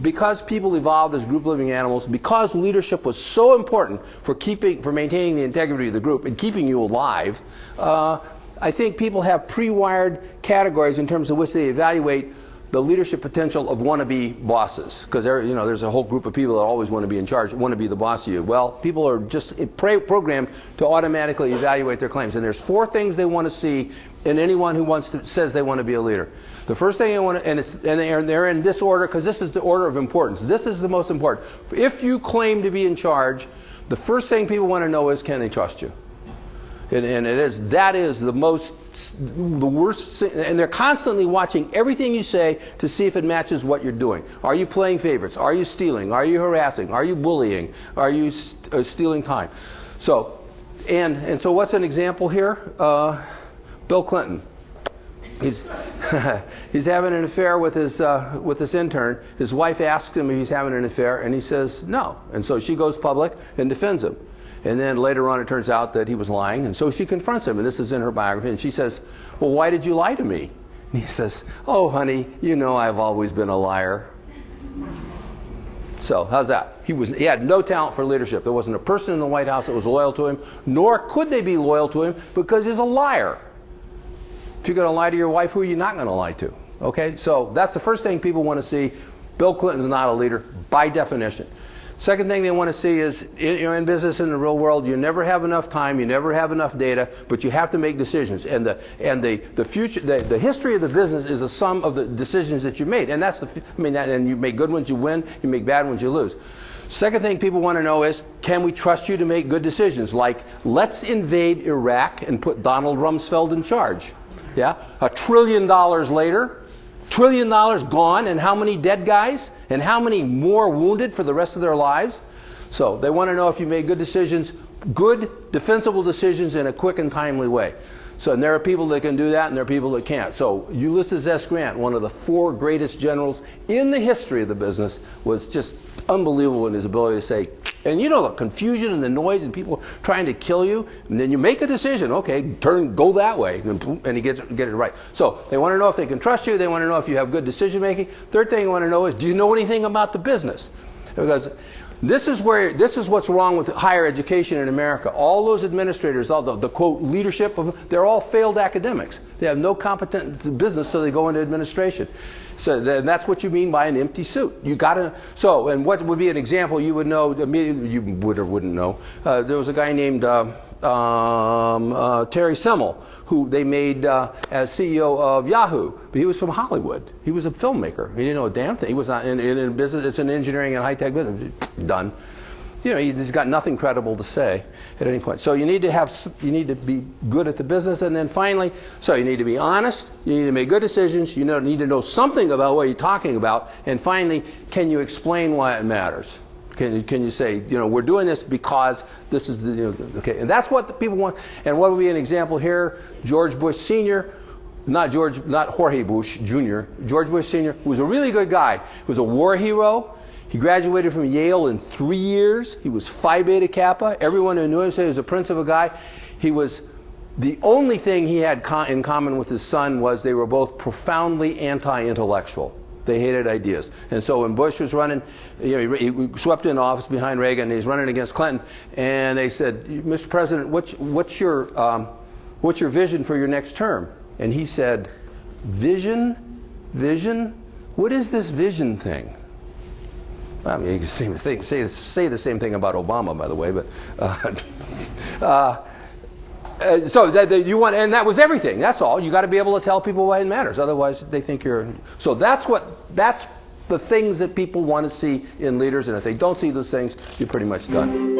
because people evolved as group living animals, because leadership was so important for maintaining the integrity of the group and keeping you alive, I think people have pre-wired categories in terms of which they evaluate the leadership potential of wannabe bosses. Because there's a whole group of people that always want to be in charge, want to be the boss of you. Well, people are just programmed to automatically evaluate their claims. And there's 4 things they want to see in anyone who says they want to be a leader. The first thing they want to, and they're in this order because this is the order of importance. This is the most important. If you claim to be in charge, the first thing people want to know is, can they trust you? And that is the worst, and they're constantly watching everything you say to see if it matches what you're doing. Are you playing favorites? Are you stealing? Are you harassing? Are you bullying? Are you stealing time? So, and so what's an example here? Bill Clinton. He's having an affair with this intern. His wife asks him if he's having an affair, and he says no. And so she goes public and defends him. And then later on it turns out that he was lying, and so she confronts him, and this is in her biography, and she says, well, why did you lie to me? And he says, oh, honey, you know I've always been a liar. So how's that? He had no talent for leadership. There wasn't a person in the White House that was loyal to him, nor could they be loyal to him because he's a liar. If you're going to lie to your wife, who are you not going to lie to? Okay, so that's the first thing people want to see. Bill Clinton's not a leader by definition. Second thing they want to see is, in business, in the real world, you never have enough time, you never have enough data, but you have to make decisions. And the future, the history of the business is a sum of the decisions that you made. And and you make good ones, you win. You make bad ones, you lose. Second thing people want to know is, can we trust you to make good decisions? Like, let's invade Iraq and put Donald Rumsfeld in charge. Yeah, $1 trillion later. $1 trillion gone, and how many dead guys? And how many more wounded for the rest of their lives? So they want to know if you made good decisions, good, defensible decisions in a quick and timely way. So, and there are people that can do that, and there are people that can't. So Ulysses S. Grant, one of the 4 greatest generals in the history of the business, was just unbelievable in his ability to say, and the confusion and the noise and people trying to kill you, and then you make a decision, okay, go that way, and he get it right. So they want to know if they can trust you, they want to know if you have good decision making. Third thing they want to know is, do you know anything about the business? Because this is what's wrong with higher education in America. All those administrators, all the quote leadership, they're all failed academics. They have no competence in business, so they go into administration. So that's what you mean by an empty suit. You got to. So, and what would be an example you would know immediately? You would or wouldn't know. There was a guy named Terry Semel, who they made as CEO of Yahoo, but he was from Hollywood. He was a filmmaker. He didn't know a damn thing. He was not in business. It's an engineering and high-tech business. Done. He's got nothing credible to say at any point. So you need to be good at the business, and then finally, so you need to be honest. You need to make good decisions. You need to know something about what you're talking about, and finally, can you explain why it matters? Can you say, we're doing this because this is okay? And that's what the people want. And what would be an example here? George Bush Sr., not Jorge Bush Jr., George Bush Sr., who was a really good guy. He was a war hero. He graduated from Yale in 3 years. He was Phi Beta Kappa. Everyone who knew him said he was a prince of a guy. He was, the only thing he had in common with his son was they were both profoundly anti-intellectual. They hated ideas. And so when Bush was running, he swept into office behind Reagan, and he's running against Clinton, and they said, Mr. President, what's your vision for your next term? And he said, vision? What is this vision thing? I mean, you can say the same thing about Obama, by the way, but so you want, and that was everything. That's all. You got to be able to tell people why it matters. Otherwise, they think you're. So that's the things that people want to see in leaders, and if they don't see those things, you're pretty much done.